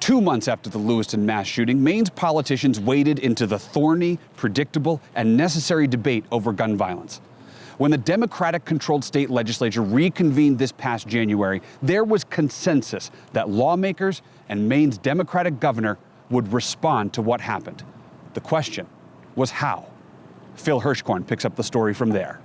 2 months after the Lewiston mass shooting, Maine's politicians waded into the thorny, predictable, and necessary debate over gun violence. When the Democratic-controlled state legislature reconvened this past January, there was consensus that lawmakers and Maine's Democratic governor would respond to what happened. The question was how. Phil Hirschkorn picks up the story from there.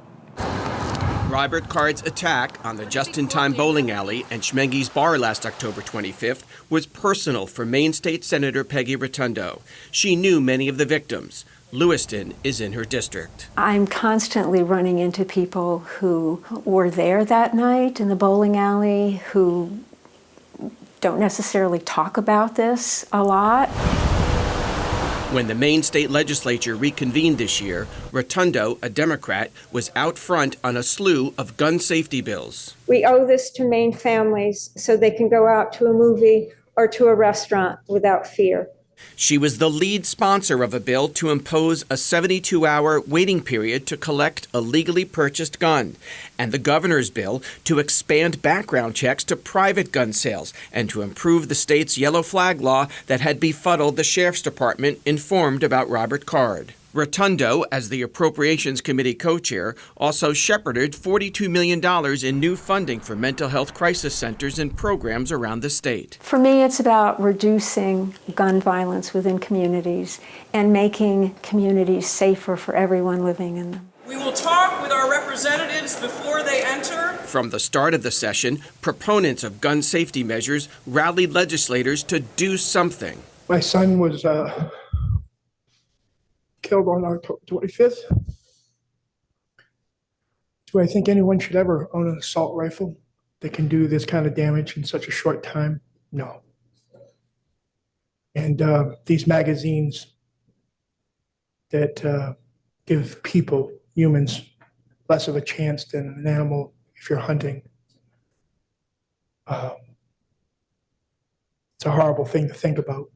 Robert Card's attack on the just-in-time bowling alley and Schmenge's bar last October 25th was personal for Maine State Senator Peggy Rotundo. She knew many of the victims. Lewiston is in her district. I'm constantly running into people who were there that night in the bowling alley who don't necessarily talk about this a lot. When the Maine State Legislature reconvened this year, Rotundo, a Democrat, was out front on a slew of gun safety bills. We owe this to Maine families so they can go out to a movie or to a restaurant without fear. She was the lead sponsor of a bill to impose a 72-hour waiting period to collect a legally purchased gun, and the governor's bill to expand background checks to private gun sales and to improve the state's yellow flag law that had befuddled the sheriff's department informed about Robert Card. Rotundo, as the Appropriations Committee co-chair, also shepherded $42 million in new funding for mental health crisis centers and programs around the state. For me, it's about reducing gun violence within communities and making communities safer for everyone living in them. We will talk with our representatives before they enter. From the start of the session, proponents of gun safety measures rallied legislators to do something. My son was killed on October 25th. Do I think anyone should ever own an assault rifle that can do this kind of damage in such a short time? No. And these magazines that give people, humans, less of a chance than an animal if you're hunting. It's a horrible thing to think about.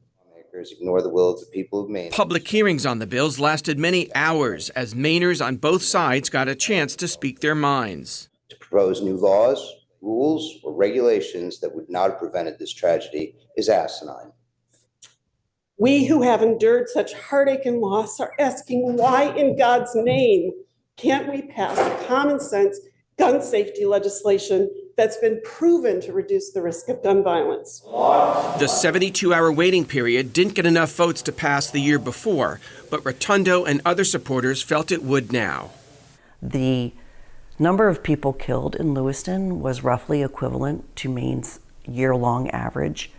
Ignore the will of the people of Maine. Public hearings on the bills lasted many hours as Mainers on both sides got a chance to speak their minds. To propose new laws, rules, or regulations that would not have prevented this tragedy is asinine. We who have endured such heartache and loss are asking why in God's name can't we pass common sense gun safety legislation that's been proven to reduce the risk of gun violence. The 72-hour waiting period didn't get enough votes to pass the year before, but Rotundo and other supporters felt it would now. The number of people killed in Lewiston was roughly equivalent to Maine's year-long average.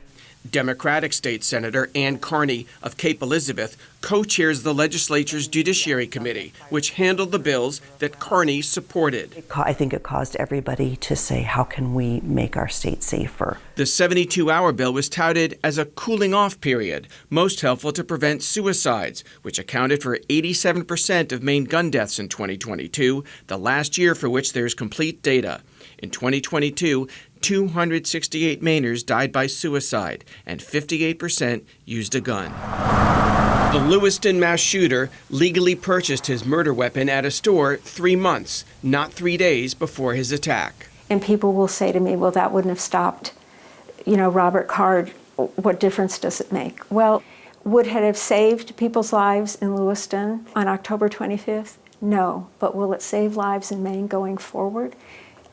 Democratic State Senator Ann Carney of Cape Elizabeth co-chairs the legislature's Judiciary Committee, which handled the bills that Carney supported. I think it caused everybody to say, how can we make our state safer? The 72-hour bill was touted as a cooling-off period, most helpful to prevent suicides, which accounted for 87% of Maine gun deaths in 2022, the last year for which there's complete data. In 2022, 268 Mainers died by suicide, and 58% used a gun. The Lewiston mass shooter legally purchased his murder weapon at a store 3 months, not 3 days before his attack. And people will say to me, well, that wouldn't have stopped, Robert Card. What difference does it make? Well, would it have saved people's lives in Lewiston on October 25th? No. But will it save lives in Maine going forward?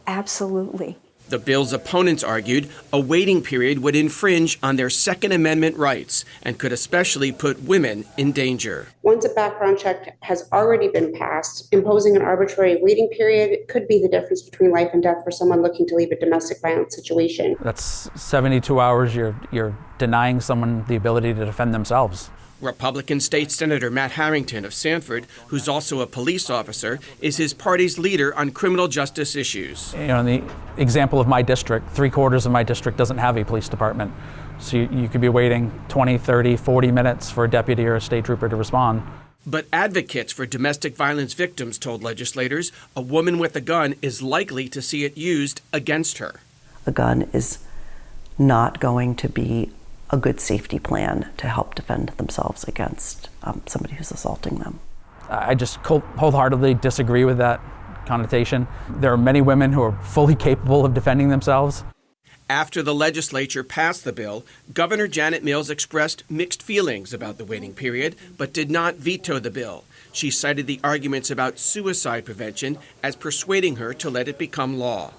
Absolutely. The bill's opponents argued a waiting period would infringe on their Second Amendment rights and could especially put women in danger. Once a background check has already been passed, imposing an arbitrary waiting period could be the difference between life and death for someone looking to leave a domestic violence situation. That's 72 hours. You're denying someone the ability to defend themselves. Republican State Senator Matt Harrington of Sanford, who's also a police officer, is his party's leader on criminal justice issues. In the example of my district, 3/4 of my district doesn't have a police department. So you could be waiting 20, 30, 40 minutes for a deputy or a state trooper to respond. But advocates for domestic violence victims told legislators a woman with a gun is likely to see it used against her. A gun is not going to be a good safety plan to help defend themselves against somebody who's assaulting them. I just wholeheartedly disagree with that connotation. There are many women who are fully capable of defending themselves. After the legislature passed the bill, Governor Janet Mills expressed mixed feelings about the waiting period, but did not veto the bill. She cited the arguments about suicide prevention as persuading her to let it become law.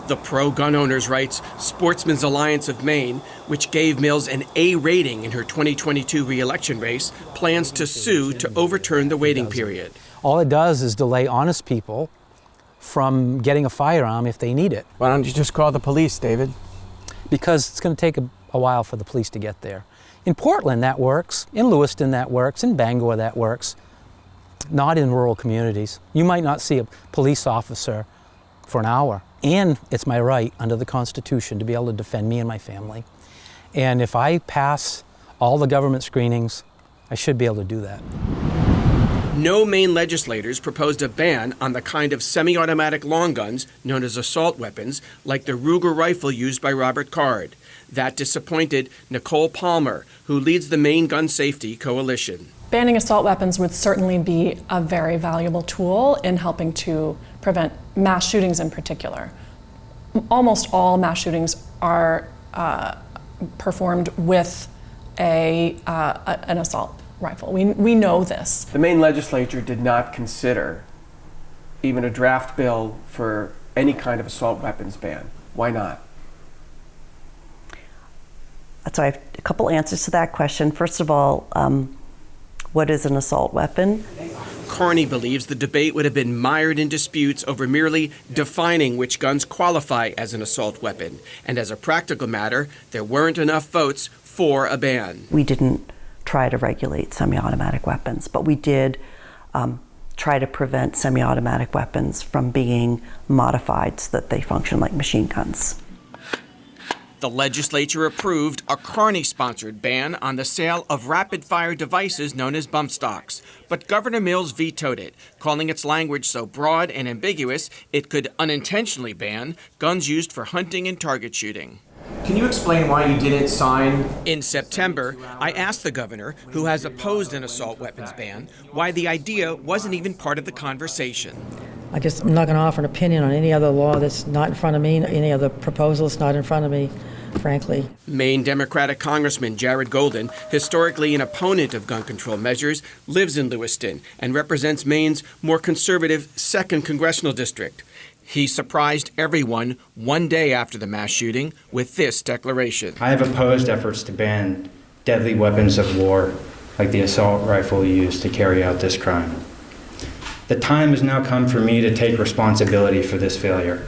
The pro-gun owners' rights Sportsmen's Alliance of Maine, which gave Mills an A rating in her 2022 re-election race, plans to sue to overturn the waiting period. All it does is delay honest people from getting a firearm if they need it. Why don't you just call the police, David? Because it's going to take a while for the police to get there. In Portland, that works. In Lewiston, that works. In Bangor, that works. Not in rural communities. You might not see a police officer for an hour. And it's my right under the Constitution to be able to defend me and my family. And if I pass all the government screenings, I should be able to do that. No Maine legislators proposed a ban on the kind of semi-automatic long guns known as assault weapons, like the Ruger rifle used by Robert Card. That disappointed Nicole Palmer, who leads the Maine Gun Safety Coalition. Banning assault weapons would certainly be a very valuable tool in helping to prevent mass shootings in particular. Almost all mass shootings are performed with an assault rifle. We know this. The Maine legislature did not consider even a draft bill for any kind of assault weapons ban. Why not? So I have a couple answers to that question. First of all, what is an assault weapon? Carney believes the debate would have been mired in disputes over merely defining which guns qualify as an assault weapon. And as a practical matter, there weren't enough votes for a ban. We didn't try to regulate semi-automatic weapons, but we did try to prevent semi-automatic weapons from being modified so that they function like machine guns. The legislature approved a Carney-sponsored ban on the sale of rapid-fire devices known as bump stocks, but Governor Mills vetoed it, calling its language so broad and ambiguous it could unintentionally ban guns used for hunting and target shooting. Can you explain why you didn't sign? In September, I asked the governor, who has opposed an assault weapons ban, why the idea wasn't even part of the conversation. I guess I'm not going to offer an opinion on any other law that's not in front of me, any other proposal that's not in front of me, frankly. Maine Democratic Congressman Jared Golden, historically an opponent of gun control measures, lives in Lewiston and represents Maine's more conservative 2nd Congressional District. He surprised everyone one day after the mass shooting with this declaration. I have opposed efforts to ban deadly weapons of war like the assault rifle used to carry out this crime. The time has now come for me to take responsibility for this failure,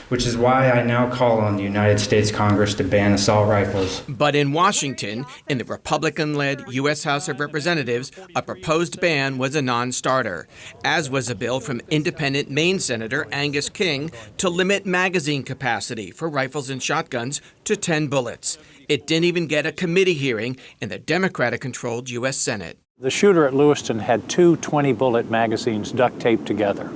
which is why I now call on the United States Congress to ban assault rifles. But in Washington, in the Republican-led U.S. House of Representatives, a proposed ban was a non-starter, as was a bill from independent Maine Senator Angus King to limit magazine capacity for rifles and shotguns to 10 bullets. It didn't even get a committee hearing in the Democratic-controlled U.S. Senate. The shooter at Lewiston had two 20-bullet magazines duct taped together,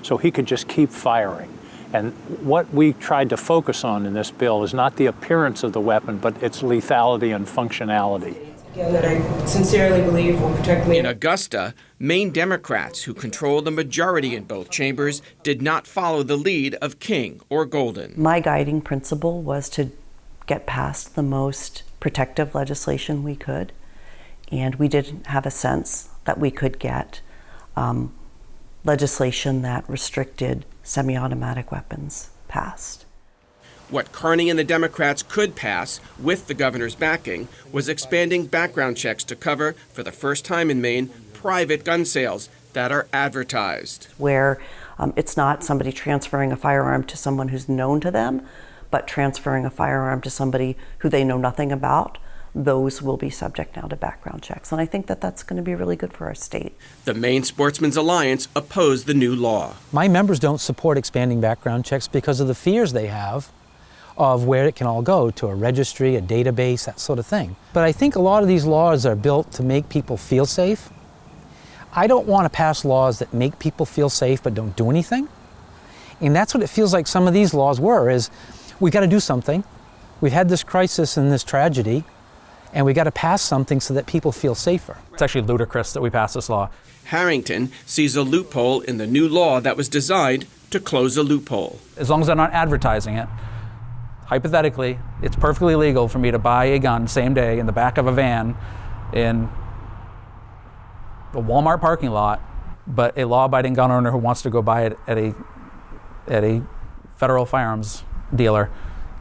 so he could just keep firing. And what we tried to focus on in this bill is not the appearance of the weapon, but its lethality and functionality. Again, that I sincerely believe will protect me. In Augusta, Maine Democrats, who control the majority in both chambers, did not follow the lead of King or Golden. My guiding principle was to get past the most protective legislation we could, and we did have a sense that we could get legislation that restricted semi-automatic weapons passed. What Carney and the Democrats could pass, with the governor's backing, was expanding background checks to cover, for the first time in Maine, private gun sales that are advertised. Where it's not somebody transferring a firearm to someone who's known to them, but transferring a firearm to somebody who they know nothing about. Those will be subject now to background checks. And I think that that's going to be really good for our state. The Maine Sportsmen's Alliance opposed the new law. My members don't support expanding background checks because of the fears they have of where it can all go, to a registry, a database, that sort of thing. But I think a lot of these laws are built to make people feel safe. I don't want to pass laws that make people feel safe but don't do anything. And that's what it feels like some of these laws were, is we got to do something. We've had this crisis and this tragedy, and we got to pass something so that people feel safer. It's actually ludicrous that we passed this law. Harrington sees a loophole in the new law that was designed to close a loophole. As long as I'm not advertising it, hypothetically, it's perfectly legal for me to buy a gun same day in the back of a van in a Walmart parking lot, but a law-abiding gun owner who wants to go buy it at a federal firearms dealer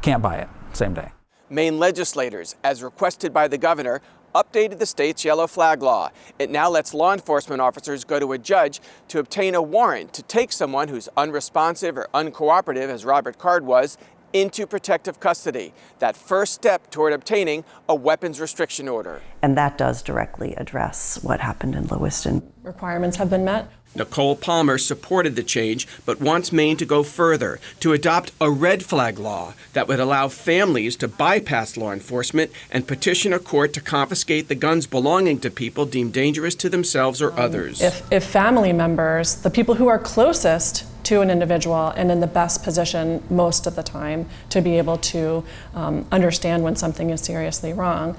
can't buy it same day. Maine legislators, as requested by the governor, updated the state's yellow flag law. It now lets law enforcement officers go to a judge to obtain a warrant to take someone who's unresponsive or uncooperative, as Robert Card was, into protective custody. That first step toward obtaining a weapons restriction order. And that does directly address what happened in Lewiston. Requirements have been met. Nicole Palmer supported the change, but wants Maine to go further, to adopt a red flag law that would allow families to bypass law enforcement and petition a court to confiscate the guns belonging to people deemed dangerous to themselves or others. If family members, the people who are closest to an individual and in the best position most of the time to be able to understand when something is seriously wrong,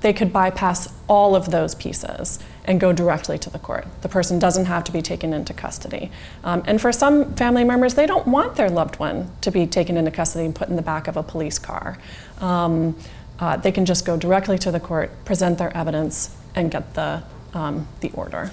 they could bypass all of those pieces and go directly to the court. The person doesn't have to be taken into custody. And for some family members, they don't want their loved one to be taken into custody and put in the back of a police car. They can just go directly to the court, present their evidence, and get the order.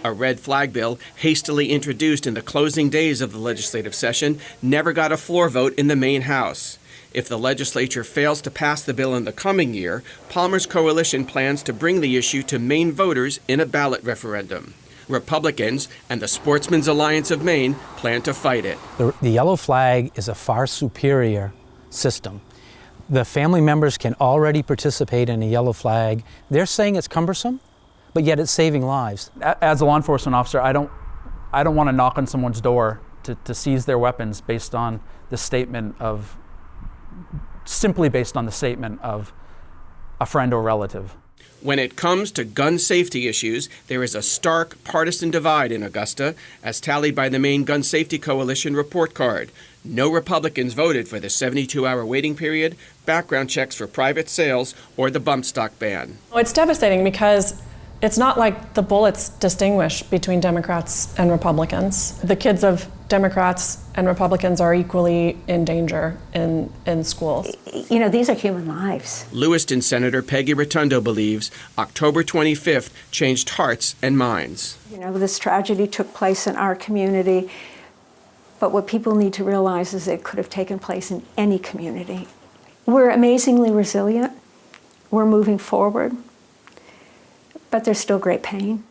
A red flag bill, hastily introduced in the closing days of the legislative session, never got a floor vote in the Maine House. If the legislature fails to pass the bill in the coming year, Palmer's coalition plans to bring the issue to Maine voters in a ballot referendum. Republicans and the Sportsmen's Alliance of Maine plan to fight it. The yellow flag is a far superior system. The family members can already participate in a yellow flag. They're saying it's cumbersome, but yet it's saving lives. As a law enforcement officer, I don't want to knock on someone's door to seize their weapons based on the statement of, simply based on the statement of a friend or relative. When it comes to gun safety issues, there is a stark partisan divide in Augusta, as tallied by the Maine Gun Safety Coalition report card. No Republicans voted for the 72-hour waiting period, background checks for private sales, or the bump stock ban. It's devastating because it's not like the bullets distinguish between Democrats and Republicans. The kids of Democrats and Republicans are equally in danger in schools. You know, these are human lives. Lewiston Senator Peggy Rotundo believes October 25th changed hearts and minds. You know, this tragedy took place in our community, but what people need to realize is it could have taken place in any community. We're amazingly resilient. We're moving forward. But there's still great pain.